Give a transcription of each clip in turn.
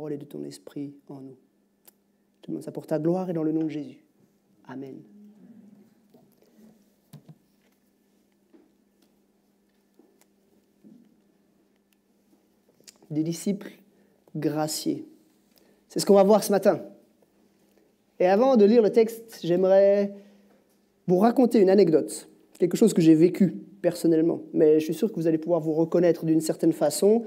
parole et de ton esprit en nous. Je te demande ça pour ta gloire et dans le nom de Jésus. Amen. Des disciples graciés. C'est ce qu'on va voir ce matin. Et avant de lire le texte, j'aimerais vous raconter une anecdote, quelque chose que j'ai vécu personnellement, mais je suis sûr que vous allez pouvoir vous reconnaître d'une certaine façon,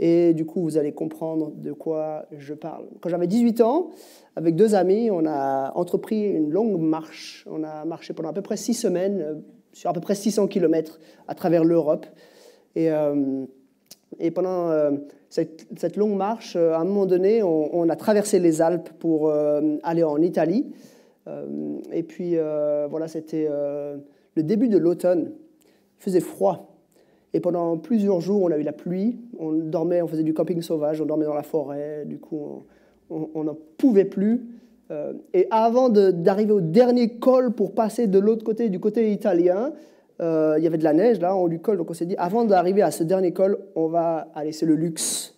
et du coup, vous allez comprendre de quoi je parle. Quand j'avais 18 ans, avec 2 amis, on a entrepris une longue marche. On a marché pendant à peu près 6 semaines, sur à peu près 600 km à travers l'Europe. Et pendant cette longue marche, à un moment donné, on a traversé les Alpes pour aller en Italie. Et puis, voilà, c'était le début de l'automne. Il faisait froid. Et pendant plusieurs jours, on a eu la pluie. On dormait, on faisait du camping sauvage, on dormait dans la forêt. Du coup, on n'en pouvait plus. Et avant d'arriver au dernier col pour passer de l'autre côté, du côté italien, il y avait de la neige là, en haut du col. Donc on s'est dit, avant d'arriver à ce dernier col, on va aller, c'est le luxe.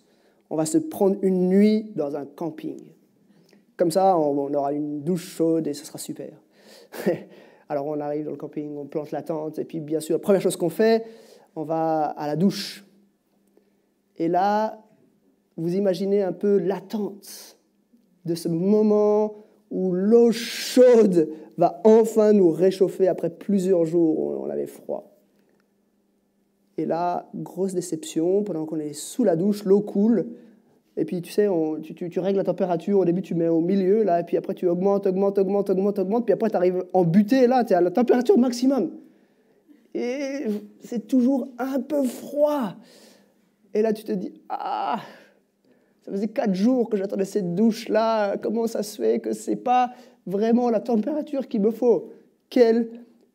On va se prendre une nuit dans un camping. Comme ça, on aura une douche chaude et ce sera super. Alors on arrive dans le camping, on plante la tente. Et puis bien sûr, la première chose qu'on fait, on va à la douche. Et là, vous imaginez un peu l'attente de ce moment où l'eau chaude va enfin nous réchauffer après plusieurs jours où on avait froid. Et là, grosse déception, pendant qu'on est sous la douche, l'eau coule. Et puis, tu sais, tu règles la température. Au début, tu mets au milieu, là, et puis après, tu augmentes. Puis après, tu arrives en butée, là, tu es à la température maximum. Et c'est toujours un peu froid. Et là, tu te dis, ah, ça faisait 4 jours que j'attendais cette douche-là. Comment ça se fait que ce n'est pas vraiment la température qu'il me faut? Quelle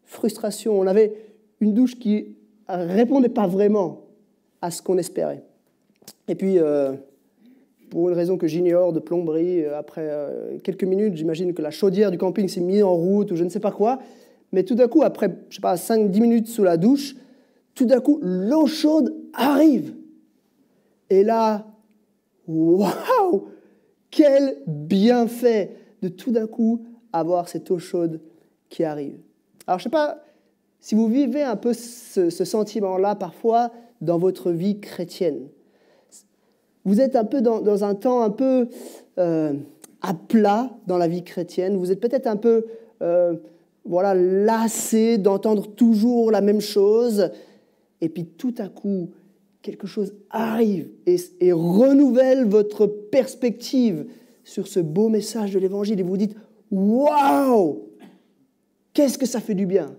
frustration. On avait une douche qui ne répondait pas vraiment à ce qu'on espérait. Et puis, pour une raison que j'ignore de plomberie, après quelques minutes, j'imagine que la chaudière du camping s'est mise en route ou je ne sais pas quoi. Mais tout d'un coup, après, je sais pas, 5-10 minutes sous la douche, tout d'un coup, l'eau chaude arrive. Et là, waouh! Quel bienfait de tout d'un coup avoir cette eau chaude qui arrive. Alors, je ne sais pas si vous vivez un peu ce sentiment-là parfois dans votre vie chrétienne. Vous êtes un peu dans un temps un peu à plat dans la vie chrétienne. Vous êtes peut-être un peu lassé d'entendre toujours la même chose. Et puis tout à coup, quelque chose arrive et renouvelle votre perspective sur ce beau message de l'Évangile. Et vous dites, waouh, qu'est-ce que ça fait du bien.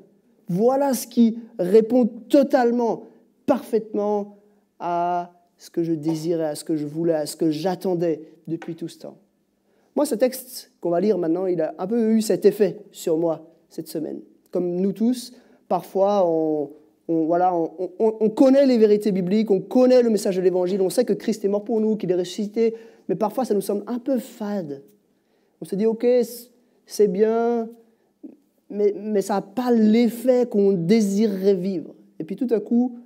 Voilà ce qui répond totalement, parfaitement à ce que je désirais, à ce que je voulais, à ce que j'attendais depuis tout ce temps. Moi, ce texte qu'on va lire maintenant, il a un peu eu cet effet sur moi cette semaine. Comme nous tous, parfois, on connaît les vérités bibliques, on connaît le message de l'Évangile, on sait que Christ est mort pour nous, qu'il est ressuscité, mais parfois, ça nous semble un peu fade. On se dit, ok, c'est bien, mais ça n'a pas l'effet qu'on désirerait vivre. Et puis tout à coup,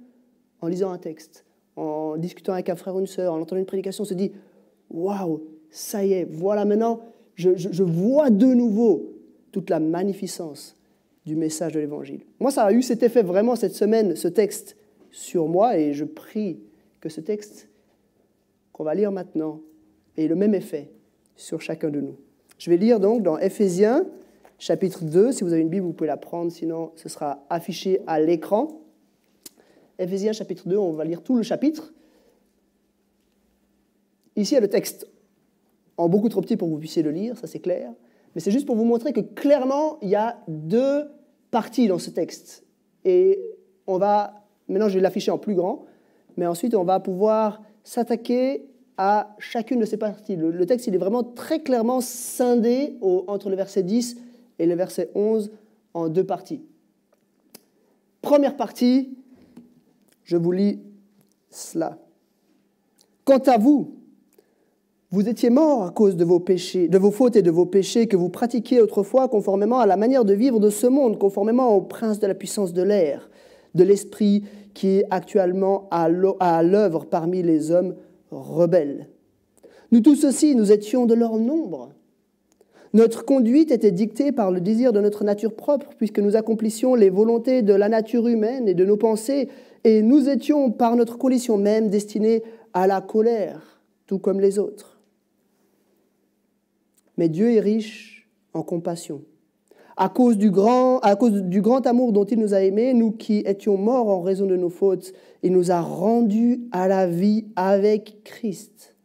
en lisant un texte, en discutant avec un frère ou une sœur, en entendant une prédication, on se dit « Waouh, ça y est, voilà maintenant, je vois de nouveau toute la magnificence du message de l'Évangile. » Moi, ça a eu cet effet vraiment cette semaine, ce texte, sur moi, et je prie que ce texte qu'on va lire maintenant ait le même effet sur chacun de nous. Je vais lire donc dans Éphésiens, chapitre 2. Si vous avez une Bible, vous pouvez la prendre, sinon ce sera affiché à l'écran. Éphésiens chapitre 2, on va lire tout le chapitre. Ici, il y a le texte en beaucoup trop petit pour que vous puissiez le lire, ça c'est clair. Mais c'est juste pour vous montrer que clairement, il y a 2 parties dans ce texte. Et maintenant je vais l'afficher en plus grand, mais ensuite on va pouvoir s'attaquer à chacune de ces parties. Le texte, il est vraiment très clairement scindé entre le verset 10 et le verset 11 en 2 parties. Première partie, je vous lis cela. Quant à vous, vous étiez morts à cause de vos péchés, de vos fautes et de vos péchés que vous pratiquiez autrefois conformément à la manière de vivre de ce monde, conformément au prince de la puissance de l'air, de l'esprit qui est actuellement à l'œuvre parmi les hommes rebelles. Nous tous aussi, nous étions de leur nombre. Notre conduite était dictée par le désir de notre nature propre, puisque nous accomplissions les volontés de la nature humaine et de nos pensées, et nous étions, par notre condition même, destinés à la colère, tout comme les autres. Mais Dieu est riche en compassion. À cause du grand amour dont il nous a aimés, nous qui étions morts en raison de nos fautes, il nous a rendus à la vie avec Christ.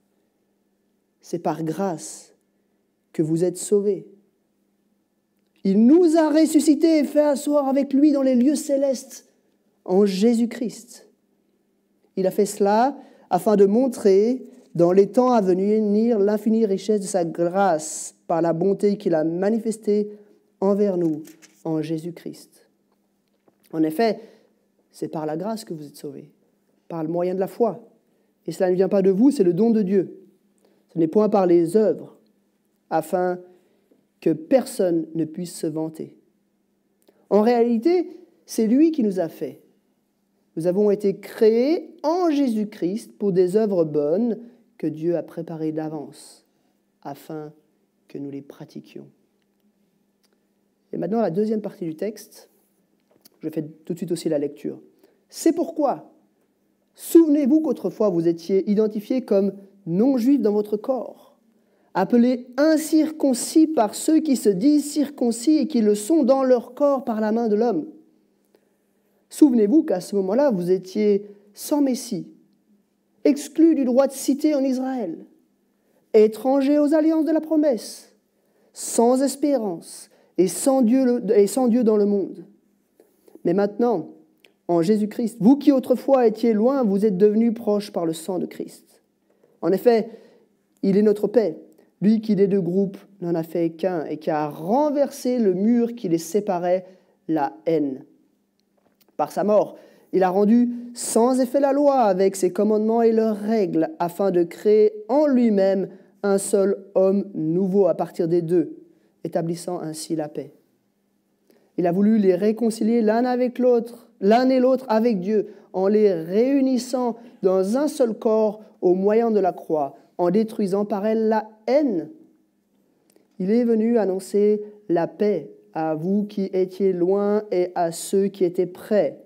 C'est par grâce que vous êtes sauvés. Il nous a ressuscités et fait asseoir avec lui dans les lieux célestes en Jésus-Christ. Il a fait cela afin de montrer dans les temps à venir l'infinie richesse de sa grâce par la bonté qu'il a manifestée envers nous en Jésus-Christ. En effet, c'est par la grâce que vous êtes sauvés, par le moyen de la foi. Et cela ne vient pas de vous, c'est le don de Dieu. Ce n'est point par les œuvres, afin que personne ne puisse se vanter. En réalité, c'est lui qui nous a fait. Nous avons été créés en Jésus-Christ pour des œuvres bonnes que Dieu a préparées d'avance, afin que nous les pratiquions. Et maintenant, la deuxième partie du texte, je fais tout de suite aussi la lecture. C'est pourquoi, souvenez-vous qu'autrefois vous étiez identifiés comme non-juifs dans votre corps, appelés incirconcis par ceux qui se disent circoncis et qui le sont dans leur corps par la main de l'homme. Souvenez-vous qu'à ce moment-là, vous étiez sans Messie, exclus du droit de cité en Israël, étrangers aux alliances de la promesse, sans espérance et sans Dieu dans le monde. Mais maintenant, en Jésus-Christ, vous qui autrefois étiez loin, vous êtes devenus proches par le sang de Christ. En effet, il est notre paix, lui qui des deux groupes n'en a fait qu'un et qui a renversé le mur qui les séparait, la haine. Par sa mort, il a rendu sans effet la loi avec ses commandements et leurs règles, afin de créer en lui-même un seul homme nouveau à partir des deux, établissant ainsi la paix. Il a voulu les réconcilier l'un et l'autre avec Dieu, en les réunissant dans un seul corps au moyen de la croix, en détruisant par elle la haine. Il est venu annoncer la paix à vous qui étiez loin et à ceux qui étaient près.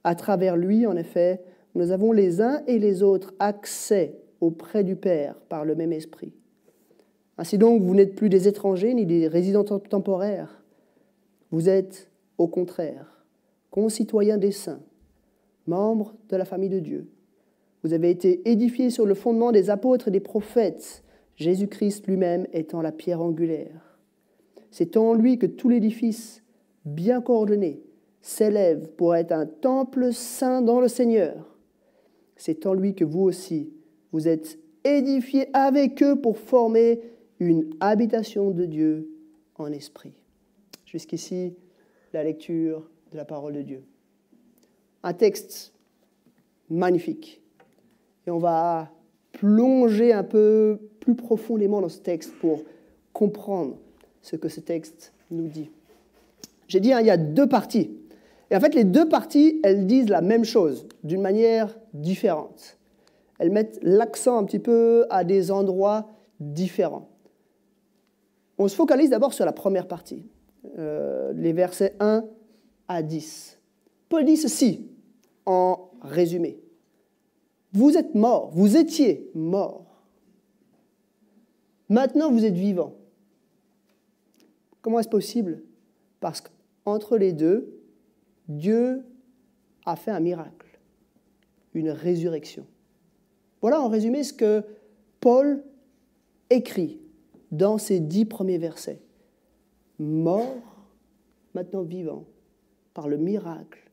À travers lui, en effet, nous avons les uns et les autres accès auprès du Père par le même esprit. Ainsi donc, vous n'êtes plus des étrangers ni des résidents temporaires. Vous êtes, au contraire, concitoyens des saints, membres de la famille de Dieu. Vous avez été édifiés sur le fondement des apôtres et des prophètes, Jésus-Christ lui-même étant la pierre angulaire. C'est en lui que tout l'édifice, bien coordonné, s'élève pour être un temple saint dans le Seigneur. C'est en lui que vous aussi, vous êtes édifiés avec eux pour former une habitation de Dieu en esprit. Jusqu'ici, la lecture de la parole de Dieu. Un texte magnifique. Et on va plonger un peu plus profondément dans ce texte pour comprendre ce que ce texte nous dit. J'ai dit, il y a deux parties. Et en fait, les deux parties, elles disent la même chose, d'une manière différente. Elles mettent l'accent un petit peu à des endroits différents. On se focalise d'abord sur la première partie, les versets 1 à 10. Paul dit ceci, en résumé. Vous êtes morts, vous étiez morts. Maintenant, vous êtes vivants. Comment est-ce possible? Parce qu'entre les deux, Dieu a fait un miracle, une résurrection. Voilà en résumé ce que Paul écrit dans ces 10 premiers versets. Mort, maintenant vivant, par le miracle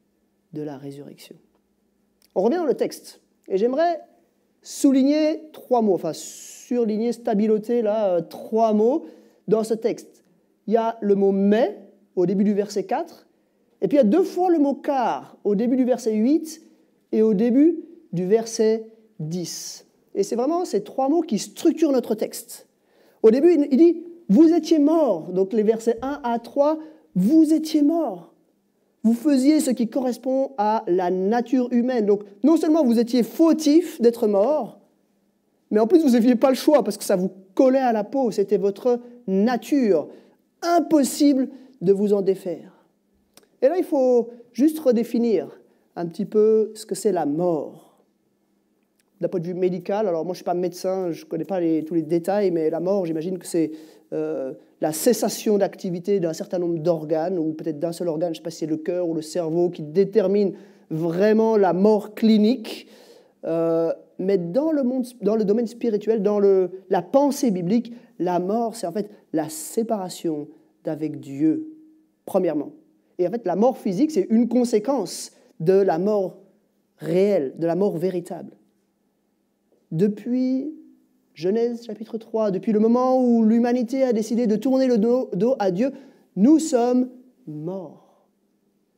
de la résurrection. On revient dans le texte, et j'aimerais souligner 3 mots, enfin surligner, stabiloter là, 3 mots dans ce texte. Il y a le mot « mais » au début du verset 4, et puis il y a 2 fois le mot « car » au début du verset 8 et au début du verset 10. Et c'est vraiment ces 3 mots qui structurent notre texte. Au début, il dit « vous étiez morts », donc les versets 1 à 3, « vous étiez morts ». Vous faisiez ce qui correspond à la nature humaine. Donc non seulement vous étiez fautifs d'être morts, Mais en plus, vous n'aviez pas le choix parce que ça vous collait à la peau, c'était votre nature. Impossible de vous en défaire. Et là, il faut juste redéfinir un petit peu ce que c'est la mort. D'un point de vue médical, alors moi je ne suis pas médecin, je ne connais pas tous les détails, mais la mort, j'imagine que c'est la cessation d'activité d'un certain nombre d'organes, ou peut-être d'un seul organe, je ne sais pas si c'est le cœur ou le cerveau, qui détermine vraiment la mort clinique. Mais dans le domaine spirituel, dans la pensée biblique, la mort, c'est en fait la séparation d'avec Dieu, premièrement. Et en fait, la mort physique, c'est une conséquence de la mort réelle, de la mort véritable. Depuis Genèse chapitre 3, depuis le moment où l'humanité a décidé de tourner le dos à Dieu, nous sommes morts.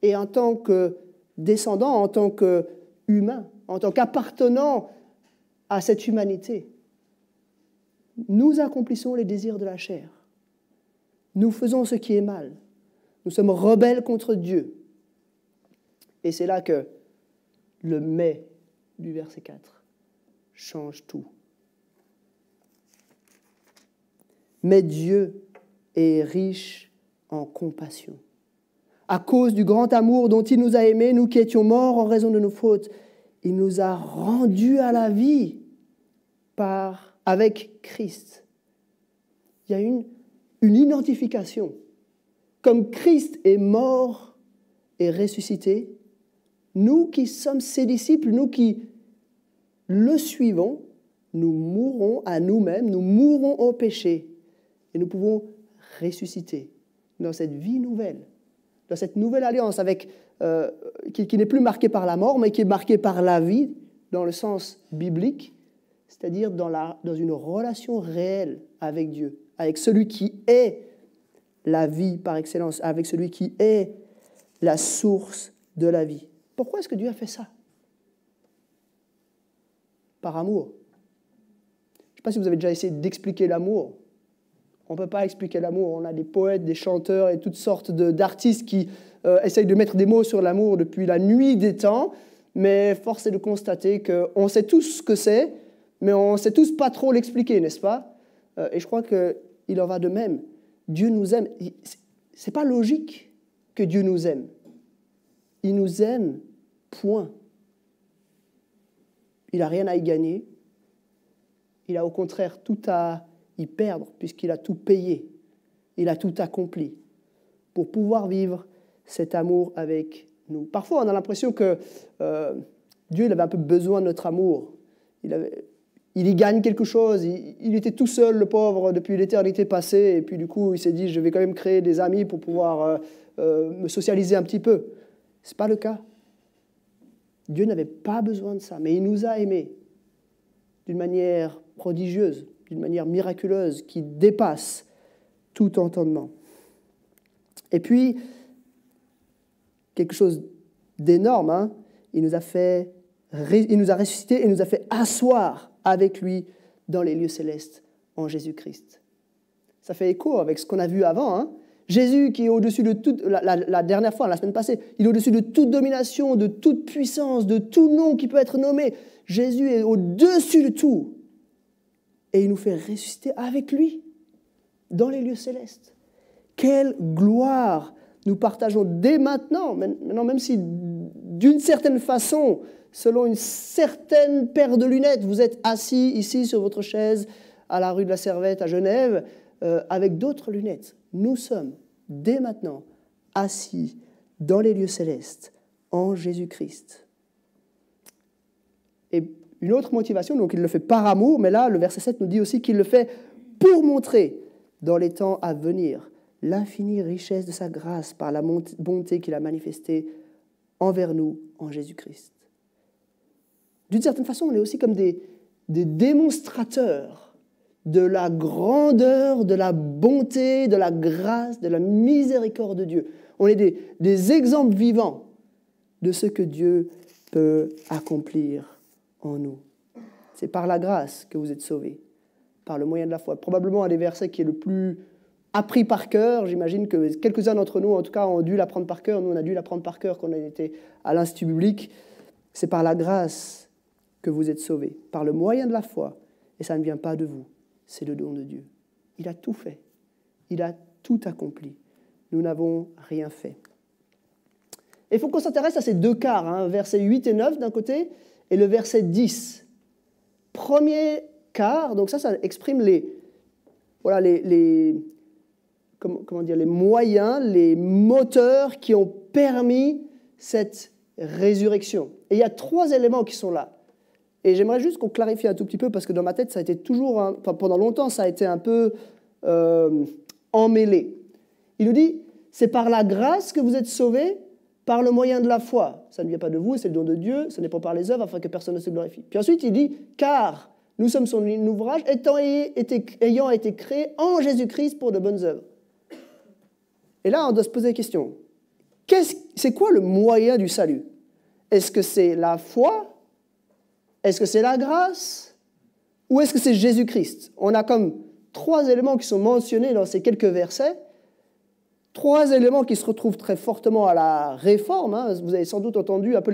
Et en tant que descendants, en tant qu'humains, en tant qu'appartenant à cette humanité, nous accomplissons les désirs de la chair. Nous faisons ce qui est mal. Nous sommes rebelles contre Dieu. Et c'est là que le « mais » du verset 4 change tout. Mais Dieu est riche en compassion. À cause du grand amour dont il nous a aimés, nous qui étions morts en raison de nos fautes, il nous a rendus à la vie avec Christ. Il y a une identification. Comme Christ est mort et ressuscité, nous qui sommes ses disciples, nous qui le suivons, nous mourrons à nous-mêmes, nous mourrons au péché et nous pouvons ressusciter dans cette vie nouvelle, dans cette nouvelle alliance qui n'est plus marquée par la mort, mais qui est marquée par la vie, dans le sens biblique, c'est-à-dire dans une relation réelle avec Dieu, avec celui qui est la vie par excellence, avec celui qui est la source de la vie. Pourquoi est-ce que Dieu a fait ça? Par amour. Je ne sais pas si vous avez déjà essayé d'expliquer l'amour. On ne peut pas expliquer l'amour. On a des poètes, des chanteurs et toutes sortes d'artistes qui essayent de mettre des mots sur l'amour depuis la nuit des temps, mais force est de constater qu'on sait tous ce que c'est, mais on ne sait tous pas trop l'expliquer, n'est-ce pas? Et je crois qu'il en va de même. Dieu nous aime. Ce n'est pas logique que Dieu nous aime. Il nous aime, point. Il n'a rien à y gagner. Il a au contraire tout à y perdre, puisqu'il a tout payé. Il a tout accompli pour pouvoir vivre cet amour avec nous. Parfois, on a l'impression que Dieu il avait un peu besoin de notre amour. Il y gagne quelque chose. Il était tout seul, le pauvre, depuis l'éternité passée. Et puis, du coup, il s'est dit, je vais quand même créer des amis pour pouvoir me socialiser un petit peu. Ce n'est pas le cas. Dieu n'avait pas besoin de ça, mais il nous a aimés d'une manière prodigieuse, d'une manière miraculeuse, qui dépasse tout entendement. Et puis, quelque chose d'énorme, hein, il nous a ressuscités et nous a fait asseoir avec lui dans les lieux célestes en Jésus-Christ. Ça fait écho avec ce qu'on a vu avant, hein. Jésus qui est au-dessus de toute, la dernière fois, la semaine passée, il est au-dessus de toute domination, de toute puissance, de tout nom qui peut être nommé. Jésus est au-dessus de tout. Et il nous fait ressusciter avec lui dans les lieux célestes. Quelle gloire nous partageons dès maintenant, même si d'une certaine façon, selon une certaine paire de lunettes, vous êtes assis ici sur votre chaise à la rue de la Servette à Genève, avec d'autres lunettes. Nous sommes dès maintenant assis dans les lieux célestes en Jésus-Christ. Et une autre motivation, donc il le fait par amour, mais là le verset 7 nous dit aussi qu'il le fait pour montrer dans les temps à venir l'infinie richesse de sa grâce par la bonté qu'il a manifestée envers nous en Jésus-Christ. D'une certaine façon, on est aussi comme des démonstrateurs de la grandeur, de la bonté, de la grâce, de la miséricorde de Dieu. On est des exemples vivants de ce que Dieu peut accomplir en nous. C'est par la grâce que vous êtes sauvés, par le moyen de la foi. Probablement un des versets qui est le plus appris par cœur. J'imagine que quelques-uns d'entre nous, en tout cas, ont dû l'apprendre par cœur. Nous, on a dû l'apprendre par cœur quand on était à l'Institut biblique. C'est par la grâce que vous êtes sauvés, par le moyen de la foi. et ça ne vient pas de vous, c'est le don de Dieu. Il a tout fait, il a tout accompli. Nous n'avons rien fait. Et il faut qu'on s'intéresse à ces deux quarts, versets 8 et 9 d'un côté, et le verset 10. Premier quart, donc ça exprime les moyens, les moteurs qui ont permis cette résurrection. Et il y a 3 éléments qui sont là. Et j'aimerais juste qu'on clarifie un tout petit peu, parce que dans ma tête, ça a été toujours, pendant longtemps, ça a été un peu emmêlé. Il nous dit, c'est par la grâce que vous êtes sauvés, par le moyen de la foi. Ça ne vient pas de vous, c'est le don de Dieu, ce n'est pas par les œuvres, afin que personne ne se glorifie. Puis ensuite, il dit, car nous sommes son ouvrage, ayant été créés en Jésus-Christ pour de bonnes œuvres. Et là, on doit se poser la question, c'est quoi le moyen du salut? Est-ce que c'est la foi? Est-ce que c'est la grâce? Ou est-ce que c'est Jésus-Christ? On a comme 3 éléments qui sont mentionnés dans ces quelques versets. 3 éléments qui se retrouvent très fortement à la Réforme. Vous avez sans doute entendu un peu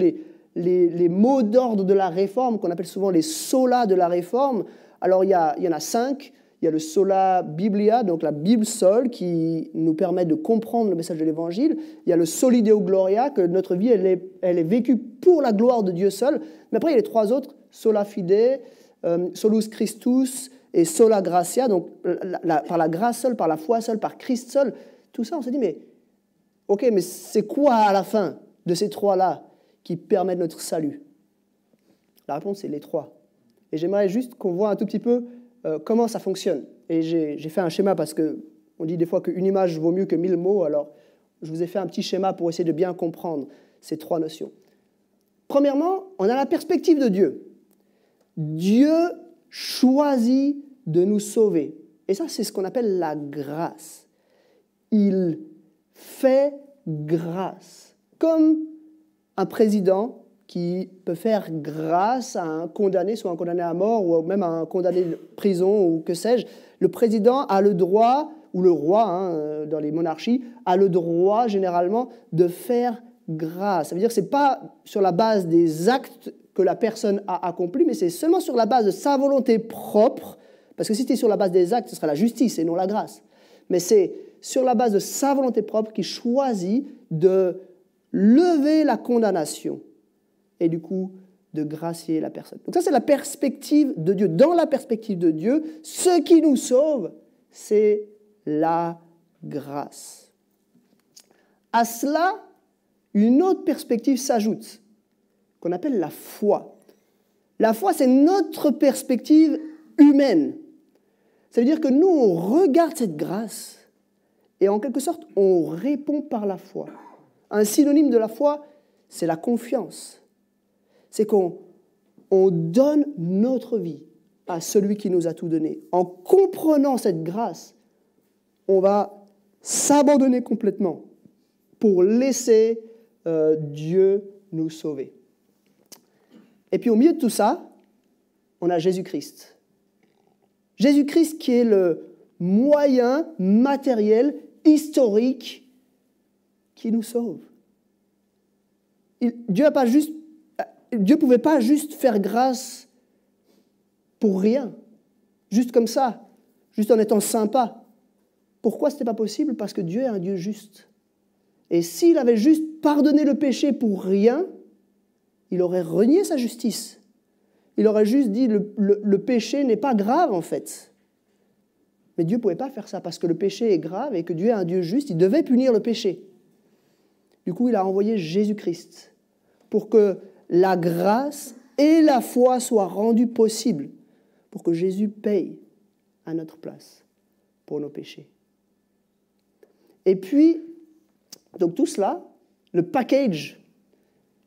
les mots d'ordre de la Réforme, qu'on appelle souvent les solas de la Réforme. Alors, il y en a 5. Il y a le sola biblia, donc la Bible seule, qui nous permet de comprendre le message de l'Évangile. Il y a le soli deo gloria, que notre vie, elle est vécue pour la gloire de Dieu seul. Mais après, il y a les 3 autres, sola fide, solus Christus et sola gratia, donc par la grâce seule, par la foi seule, par Christ seul. Tout ça, on s'est dit, mais c'est quoi à la fin de ces 3-là qui permettent notre salut? La réponse, c'est les 3. Et j'aimerais juste qu'on voit un tout petit peu comment ça fonctionne. Et j'ai fait un schéma parce qu'on dit des fois qu'une image vaut mieux que 1000 mots, alors je vous ai fait un petit schéma pour essayer de bien comprendre ces 3 notions. Premièrement, on a la perspective de Dieu. Dieu choisit de nous sauver. Et ça, c'est ce qu'on appelle la grâce. Il fait grâce. Comme un président qui peut faire grâce à un condamné, soit un condamné à mort ou même à un condamné de prison ou que sais-je. Le président a le droit, ou le roi dans les monarchies, a le droit généralement de faire grâce. Ça veut dire que ce n'est pas sur la base des actes que la personne a accomplis, mais c'est seulement sur la base de sa volonté propre, parce que si c'était sur la base des actes, ce serait la justice et non la grâce. Mais c'est sur la base de sa volonté propre qu'il choisit de lever la condamnation et du coup de gracier la personne. Donc ça, c'est la perspective de Dieu. Dans la perspective de Dieu, ce qui nous sauve, c'est la grâce. À cela, une autre perspective s'ajoute, qu'on appelle la foi. La foi, c'est notre perspective humaine. Ça veut dire que nous, on regarde cette grâce et en quelque sorte, on répond par la foi. Un synonyme de la foi, c'est la confiance. C'est qu'on donne notre vie à celui qui nous a tout donné. En comprenant cette grâce, on va s'abandonner complètement pour laisser Dieu nous sauver. Et puis au milieu de tout ça, on a Jésus-Christ. Jésus-Christ qui est le moyen matériel, historique, qui nous sauve. Dieu ne pouvait pas juste faire grâce pour rien, juste comme ça, juste en étant sympa. Pourquoi ce n'était pas possible? Parce que Dieu est un Dieu juste. Et s'il avait juste pardonné le péché pour rien, il aurait renié sa justice. Il aurait juste dit le péché n'est pas grave en fait. Mais Dieu ne pouvait pas faire ça parce que le péché est grave et que Dieu est un Dieu juste, il devait punir le péché. Du coup, il a envoyé Jésus-Christ pour que la grâce et la foi soient rendues possibles, pour que Jésus paye à notre place pour nos péchés. Et puis, donc tout cela, le package,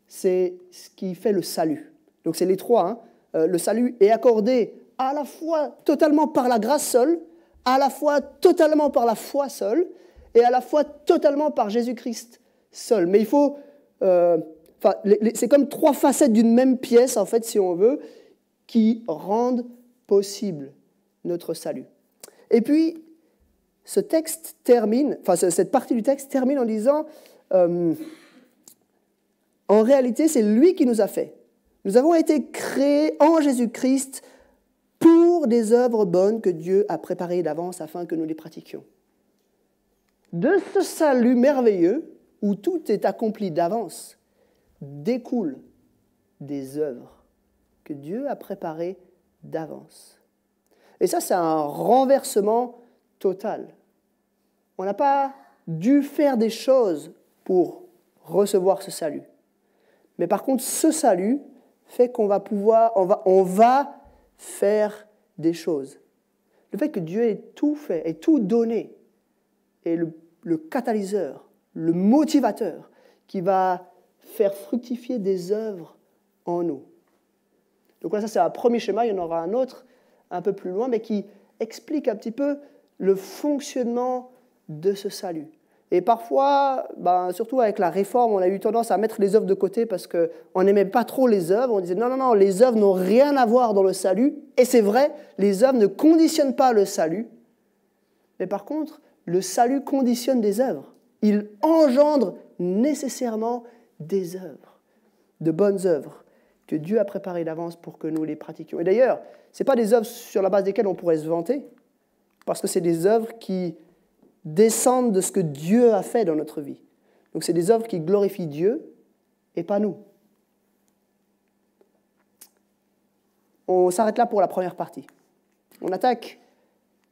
c'est ce qui fait le salut. Donc c'est les 3. Le salut est accordé à la fois totalement par la grâce seule, à la fois totalement par la foi seule, et à la fois totalement par Jésus-Christ seul. Mais il faut... c'est comme 3 facettes d'une même pièce, en fait, si on veut, qui rendent possible notre salut. Et puis, ce texte termine, cette partie du texte termine en disant, en réalité, c'est lui qui nous a fait. Nous avons été créés en Jésus-Christ pour des œuvres bonnes que Dieu a préparées d'avance afin que nous les pratiquions. De ce salut merveilleux, où tout est accompli d'avance, découlent des œuvres que Dieu a préparées d'avance. Et ça, c'est un renversement total. On n'a pas dû faire des choses pour recevoir ce salut. Mais par contre, ce salut fait qu'on va faire des choses. Le fait que Dieu ait tout fait, ait tout donné, est le catalyseur, le motivateur qui va faire fructifier des œuvres en nous. Donc là, ça c'est un premier schéma, il y en aura un autre un peu plus loin, mais qui explique un petit peu le fonctionnement de ce salut. Et parfois, surtout avec la réforme, on a eu tendance à mettre les œuvres de côté parce qu'on n'aimait pas trop les œuvres. On disait non, les œuvres n'ont rien à voir dans le salut. Et c'est vrai, les œuvres ne conditionnent pas le salut. Mais par contre, le salut conditionne des œuvres. Il engendre nécessairement des œuvres, de bonnes œuvres, que Dieu a préparées d'avance pour que nous les pratiquions. Et d'ailleurs, ce n'est pas des œuvres sur la base desquelles on pourrait se vanter, parce que c'est des œuvres qui descendent de ce que Dieu a fait dans notre vie. Donc c'est des œuvres qui glorifient Dieu et pas nous. On s'arrête là pour la première partie. On attaque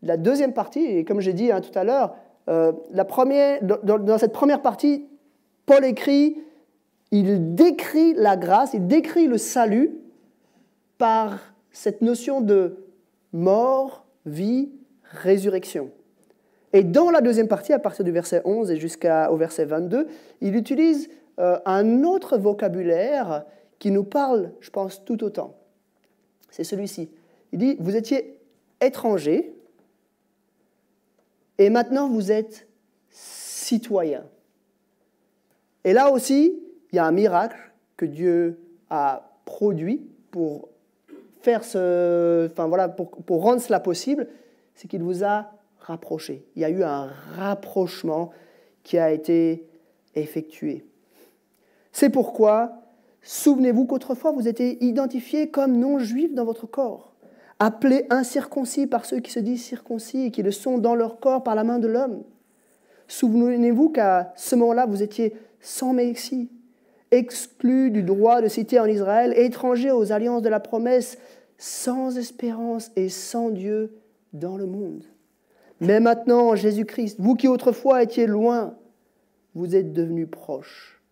la deuxième partie, et comme j'ai dit tout à l'heure, dans cette première partie, Paul écrit, il décrit la grâce, il décrit le salut par cette notion de mort, vie, résurrection. Et dans la deuxième partie, à partir du verset 11 et jusqu'au verset 22, il utilise un autre vocabulaire qui nous parle, je pense, tout autant. C'est celui-ci. Il dit, vous étiez étrangers, et maintenant vous êtes citoyens. Et là aussi, il y a un miracle que Dieu a produit pour pour rendre cela possible, c'est qu'il vous a rapprochés. Il y a eu un rapprochement qui a été effectué. C'est pourquoi, souvenez-vous qu'autrefois vous étiez identifiés comme non-juifs dans votre corps, appelés incirconcis par ceux qui se disent circoncis et qui le sont dans leur corps par la main de l'homme. Souvenez-vous qu'à ce moment-là, vous étiez sans Messie, exclus du droit de cité en Israël, étrangers aux alliances de la promesse, sans espérance et sans Dieu dans le monde. Mais maintenant, en Jésus-Christ, vous qui autrefois étiez loin, vous êtes devenus proches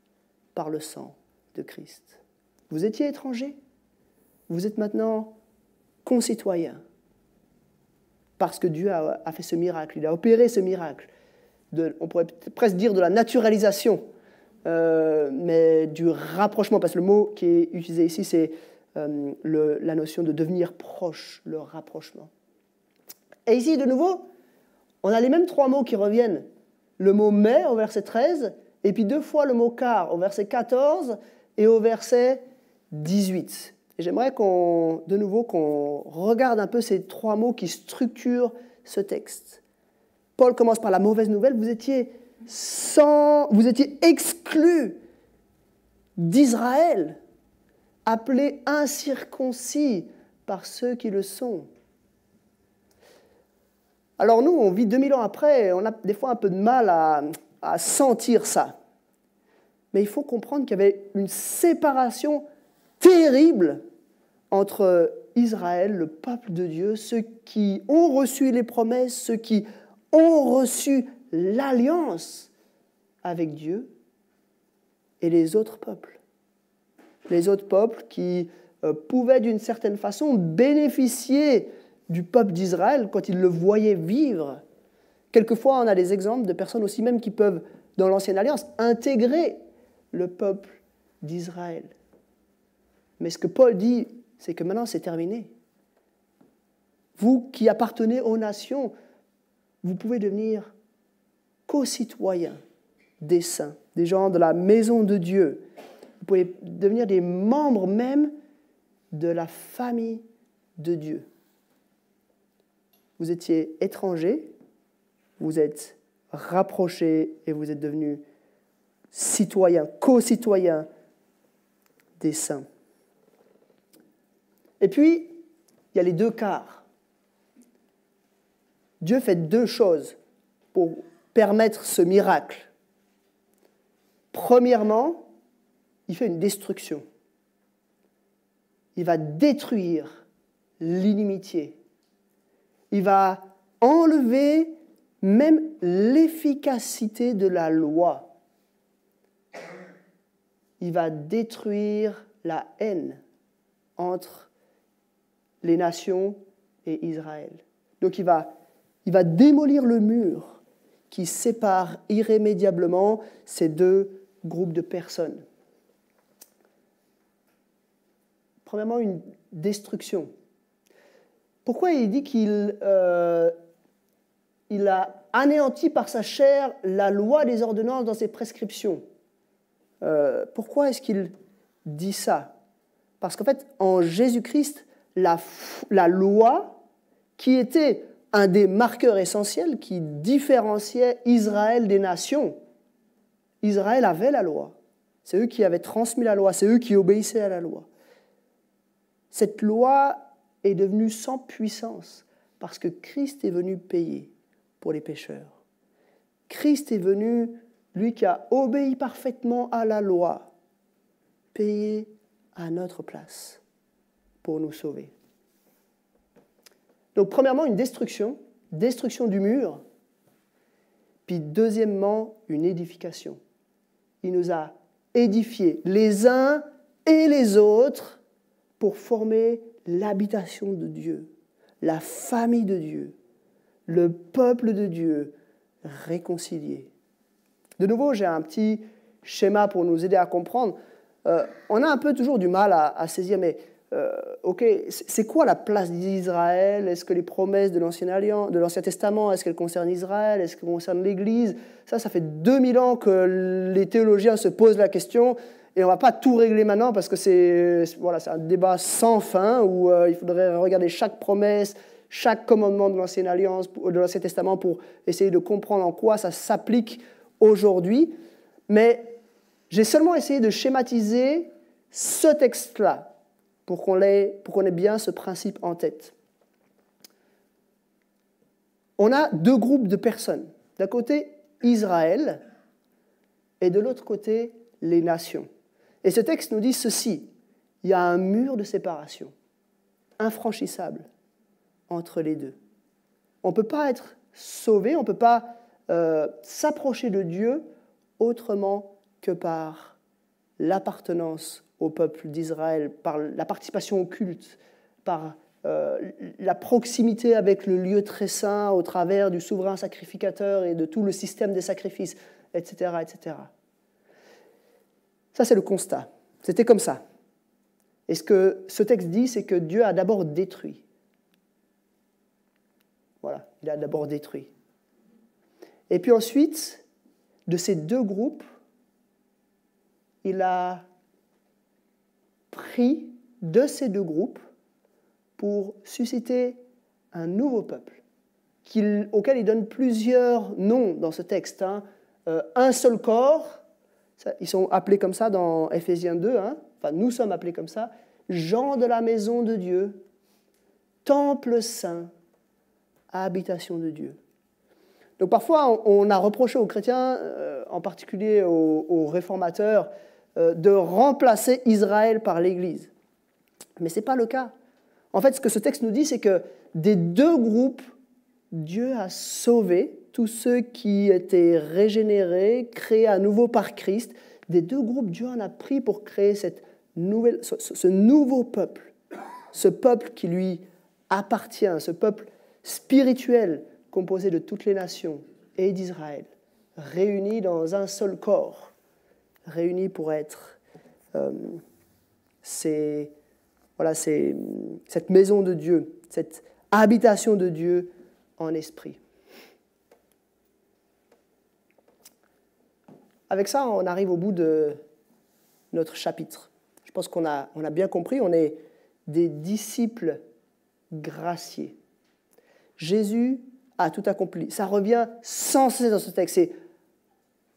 par le sang de Christ. Vous étiez étrangers, vous êtes maintenant concitoyens, parce que Dieu a fait ce miracle, il a opéré ce miracle. On pourrait presque dire de la naturalisation, mais du rapprochement, parce que le mot qui est utilisé ici, c'est la notion de devenir proche, le rapprochement. Et ici, de nouveau, on a les mêmes trois mots qui reviennent. Le mot « mais » au verset 13, et puis deux fois le mot « car » au verset 14 et au verset 18. Et j'aimerais qu'on regarde un peu ces trois mots qui structurent ce texte. Paul commence par la mauvaise nouvelle. Vous étiez exclus d'Israël, appelés incirconcis par ceux qui le sont. Alors nous, on vit 2000 ans après, on a des fois un peu de mal à sentir ça. Mais il faut comprendre qu'il y avait une séparation terrible entre Israël, le peuple de Dieu, ceux qui ont reçu les promesses, ceux qui ont reçu l'alliance avec Dieu, et les autres peuples. Les autres peuples qui pouvaient d'une certaine façon bénéficier du peuple d'Israël quand ils le voyaient vivre. Quelquefois, on a des exemples de personnes aussi même qui peuvent, dans l'Ancienne Alliance, intégrer le peuple d'Israël. Mais ce que Paul dit, c'est que maintenant c'est terminé. Vous qui appartenez aux nations, vous pouvez devenir co-citoyens des saints, des gens de la maison de Dieu. Vous pouvez devenir des membres même de la famille de Dieu. Vous étiez étrangers, vous êtes rapprochés et vous êtes devenus citoyens, co-citoyens des saints. Et puis, il y a les deux quarts. Dieu fait deux choses pour permettre ce miracle. Premièrement, il fait une destruction. Il va détruire l'inimitié. Il va enlever même l'efficacité de la loi. Il va détruire la haine entre les nations et Israël. Donc il va démolir le mur qui sépare irrémédiablement ces deux groupes de personnes. Premièrement, une destruction. Pourquoi il dit qu'il a anéanti par sa chair la loi des ordonnances dans ses prescriptions? Pourquoi est-ce qu'il dit ça? Parce qu'en fait, en Jésus-Christ, la loi, qui était un des marqueurs essentiels qui différenciait Israël des nations, Israël avait la loi. C'est eux qui avaient transmis la loi, c'est eux qui obéissaient à la loi. Cette loi est devenue sans puissance parce que Christ est venu payer pour les pécheurs. Christ est venu, lui qui a obéi parfaitement à la loi, payer à notre place pour nous sauver. Donc premièrement, une destruction du mur, puis deuxièmement, une édification. Il nous a édifiés les uns et les autres pour former l'habitation de Dieu, la famille de Dieu, le peuple de Dieu réconcilié. De nouveau, j'ai un petit schéma pour nous aider à comprendre. On a un peu toujours du mal à saisir, mais ok, c'est quoi la place d'Israël? Est-ce que les promesses de l'Ancien Testament, est-ce qu'elles concernent Israël? Est-ce qu'elles concernent l'Église? Ça fait 2000 ans que les théologiens se posent la question. Et on ne va pas tout régler maintenant parce que c'est un débat sans fin où il faudrait regarder chaque promesse, chaque commandement de l'Ancienne Alliance, de l'Ancien Testament pour essayer de comprendre en quoi ça s'applique aujourd'hui. Mais j'ai seulement essayé de schématiser ce texte-là pour qu'on ait bien ce principe en tête. On a deux groupes de personnes. D'un côté, Israël et de l'autre côté, les nations. Et ce texte nous dit ceci, il y a un mur de séparation, infranchissable, entre les deux. On ne peut pas être sauvé, on ne peut pas s'approcher de Dieu autrement que par l'appartenance au peuple d'Israël, par la participation au culte, par la proximité avec le lieu très saint au travers du souverain sacrificateur et de tout le système des sacrifices, etc., etc. Ça, c'est le constat. C'était comme ça. Et ce que ce texte dit, c'est que Dieu a d'abord détruit. Voilà, il a d'abord détruit. Et puis ensuite, de ces deux groupes, il a pris de ces deux groupes pour susciter un nouveau peuple, auquel il donne plusieurs noms dans ce texte. Un seul corps, ils sont appelés comme ça dans Éphésiens 2, enfin nous sommes appelés comme ça, gens de la maison de Dieu, temple saint, habitation de Dieu. Donc parfois on a reproché aux chrétiens, en particulier aux réformateurs, de remplacer Israël par l'Église. Mais ce n'est pas le cas. En fait, ce que ce texte nous dit, c'est que des deux groupes, Dieu a sauvé tous ceux qui étaient régénérés, créés à nouveau par Christ. Des deux groupes, Dieu en a pris pour créer ce nouveau peuple, ce peuple qui lui appartient, ce peuple spirituel composé de toutes les nations et d'Israël, réunis dans un seul corps, réunis pour être cette maison de Dieu, cette habitation de Dieu en esprit. Avec ça, on arrive au bout de notre chapitre. Je pense qu'on a bien compris, on est des disciples graciés. Jésus a tout accompli. Ça revient sans cesse dans ce texte. C'est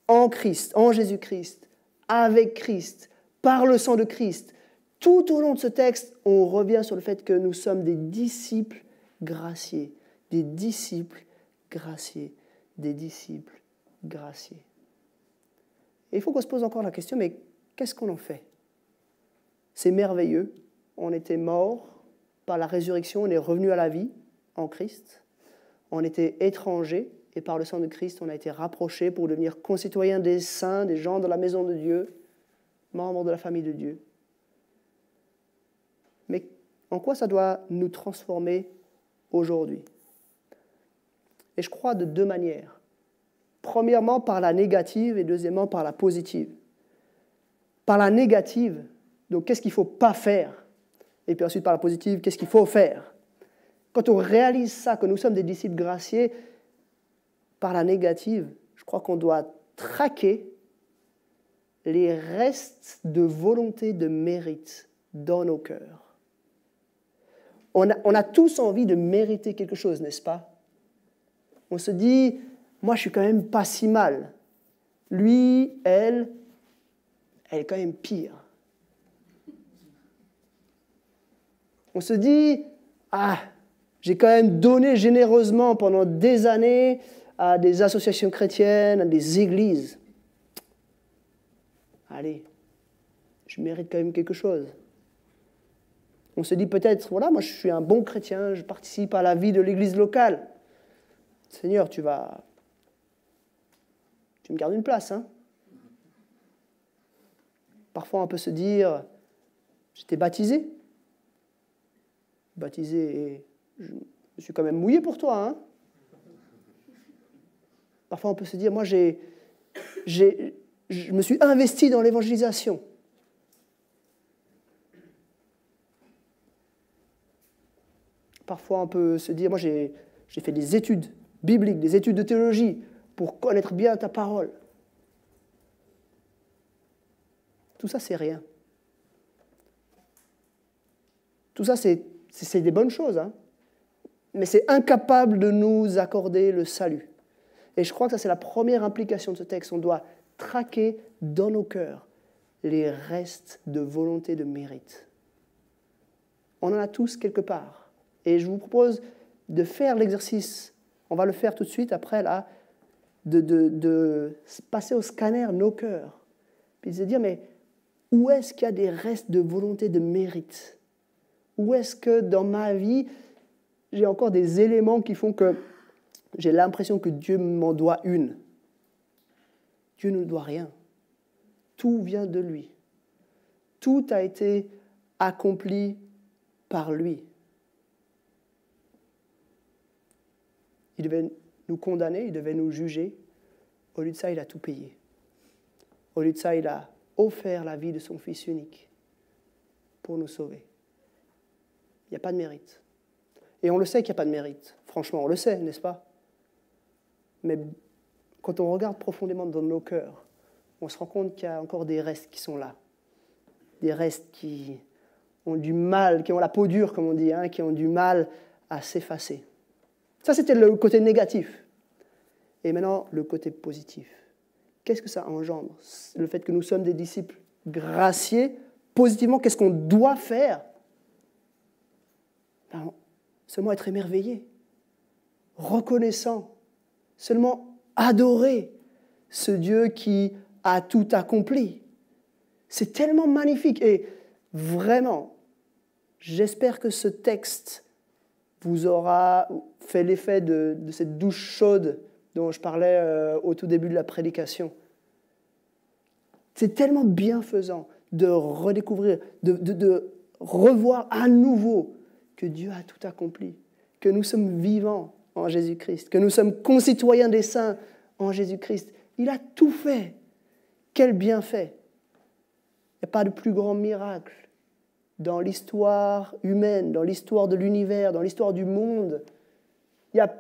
en Christ, en Jésus-Christ, avec Christ, par le sang de Christ. Tout au long de ce texte, on revient sur le fait que nous sommes des disciples graciés, des disciples graciés, des disciples graciés. Et il faut qu'on se pose encore la question, mais qu'est-ce qu'on en fait? C'est merveilleux, on était morts, par la résurrection, on est revenu à la vie en Christ, on était étrangers, et par le sang de Christ, on a été rapprochés pour devenir concitoyens des saints, des gens de la maison de Dieu, membres de la famille de Dieu. Mais en quoi ça doit nous transformer aujourd'hui? Et je crois de deux manières. Premièrement, par la négative et deuxièmement, par la positive. Par la négative, donc qu'est-ce qu'il ne faut pas faire? Et puis ensuite, par la positive, qu'est-ce qu'il faut faire? Quand on réalise ça, que nous sommes des disciples graciés, par la négative, je crois qu'on doit traquer les restes de volonté, de mérite dans nos cœurs. On a tous envie de mériter quelque chose, n'est-ce pas? On se dit, moi je suis quand même pas si mal. Lui, elle est quand même pire. On se dit, j'ai quand même donné généreusement pendant des années à des associations chrétiennes, à des églises. Allez, je mérite quand même quelque chose. On se dit peut-être, voilà, moi je suis un bon chrétien, je participe à la vie de l'église locale. Seigneur, tu me gardes une place, hein? Parfois on peut se dire, j'étais baptisé, et je me suis quand même mouillé pour toi, hein? Parfois on peut se dire, moi je me suis investi dans l'évangélisation. Parfois on peut se dire, moi j'ai fait des études bibliques, des études de théologie pour connaître bien ta parole. Tout ça c'est rien. Tout ça c'est des bonnes choses, hein? Mais c'est incapable de nous accorder le salut. Et je crois que ça c'est la première implication de ce texte. On doit traquer dans nos cœurs les restes de volonté, de mérite. On en a tous quelque part. Et je vous propose de faire l'exercice, on va le faire tout de suite après là, de passer au scanner nos cœurs, puis de se dire, mais où est-ce qu'il y a des restes de volonté, de mérite? Où est-ce que dans ma vie, j'ai encore des éléments qui font que j'ai l'impression que Dieu m'en doit une? Dieu ne nous doit rien. Tout vient de lui. Tout a été accompli par lui. Il devait nous condamner, il devait nous juger. Au lieu de ça, il a tout payé. Au lieu de ça, il a offert la vie de son Fils unique pour nous sauver. Il n'y a pas de mérite. Et on le sait qu'il n'y a pas de mérite. Franchement, on le sait, n'est-ce pas? Mais quand on regarde profondément dans nos cœurs, on se rend compte qu'il y a encore des restes qui sont là. Des restes qui ont du mal, qui ont la peau dure, comme on dit, hein, qui ont du mal à s'effacer. Ça, c'était le côté négatif. Et maintenant, le côté positif. Qu'est-ce que ça engendre? Le fait que nous sommes des disciples graciés, positivement, qu'est-ce qu'on doit faire? Ben, seulement être émerveillé, reconnaissant, seulement adorer ce Dieu qui a tout accompli. C'est tellement magnifique. Et vraiment, j'espère que ce texte vous aura fait l'effet de cette douche chaude dont je parlais au tout début de la prédication. C'est tellement bienfaisant de redécouvrir, de revoir à nouveau que Dieu a tout accompli, que nous sommes vivants en Jésus-Christ, que nous sommes concitoyens des saints en Jésus-Christ. Il a tout fait. Quel bienfait! Il n'y a pas de plus grand miracle dans l'histoire humaine, dans l'histoire de l'univers, dans l'histoire du monde. Il n'y a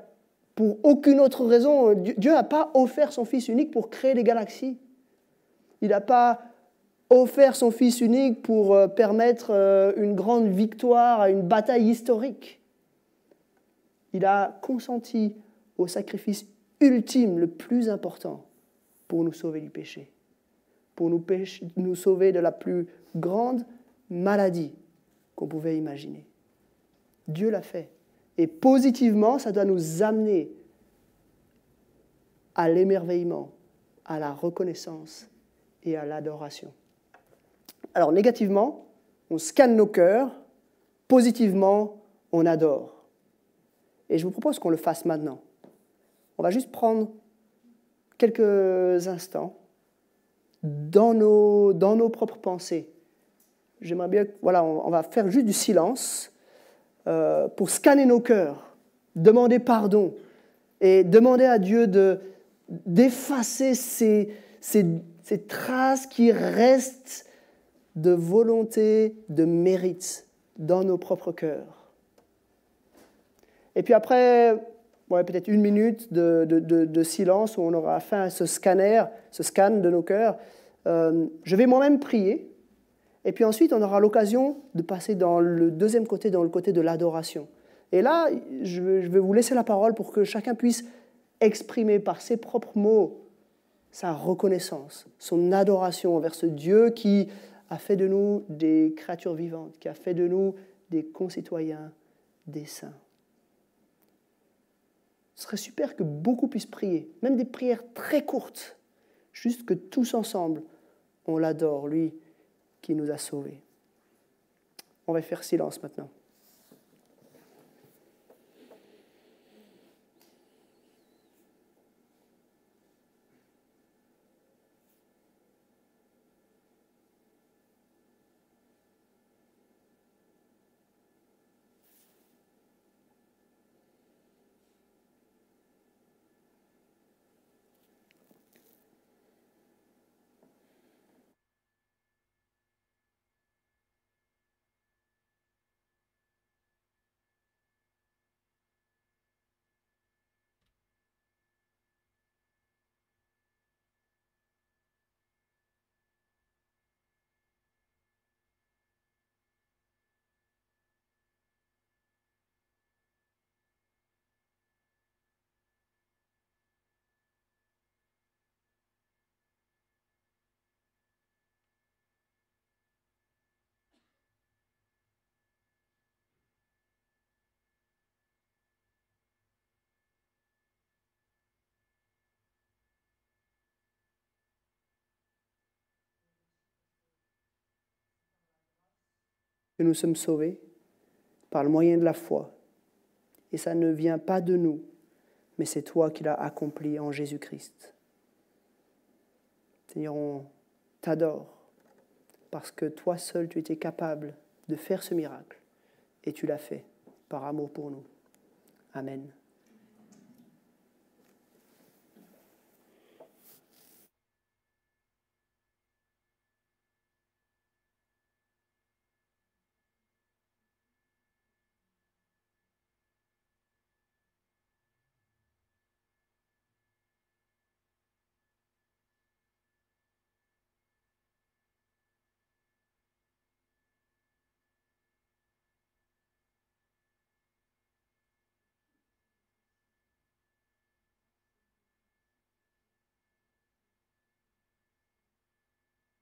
pour aucune autre raison. Dieu n'a pas offert son Fils unique pour créer les galaxies. Il n'a pas offert son Fils unique pour permettre une grande victoire à une bataille historique. Il a consenti au sacrifice ultime, le plus important, pour nous sauver du péché, pour nous sauver de la plus grande maladie qu'on pouvait imaginer. Dieu l'a fait. Et positivement, ça doit nous amener à l'émerveillement, à la reconnaissance et à l'adoration. Alors négativement, on scanne nos cœurs, positivement, on adore. Et je vous propose qu'on le fasse maintenant. On va juste prendre quelques instants dans nos propres pensées. J'aimerais bien, voilà, on va faire juste du silence pour scanner nos cœurs, demander pardon et demander à Dieu d'effacer ces traces qui restent de volonté, de mérite dans nos propres cœurs. Et puis après, peut-être 1 minute de silence où on aura fait ce scan de nos cœurs, je vais moi-même prier. Et puis ensuite, on aura l'occasion de passer dans le deuxième côté, dans le côté de l'adoration. Et là, je vais vous laisser la parole pour que chacun puisse exprimer par ses propres mots sa reconnaissance, son adoration envers ce Dieu qui a fait de nous des créatures vivantes, qui a fait de nous des concitoyens, des saints. Ce serait super que beaucoup puissent prier, même des prières très courtes, juste que tous ensemble, on l'adore, lui qui nous a sauvés. On va faire silence maintenant. Que nous sommes sauvés par le moyen de la foi. Et ça ne vient pas de nous, mais c'est toi qui l'as accompli en Jésus-Christ. Seigneur, on t'adore parce que toi seul, tu étais capable de faire ce miracle. Et tu l'as fait par amour pour nous. Amen.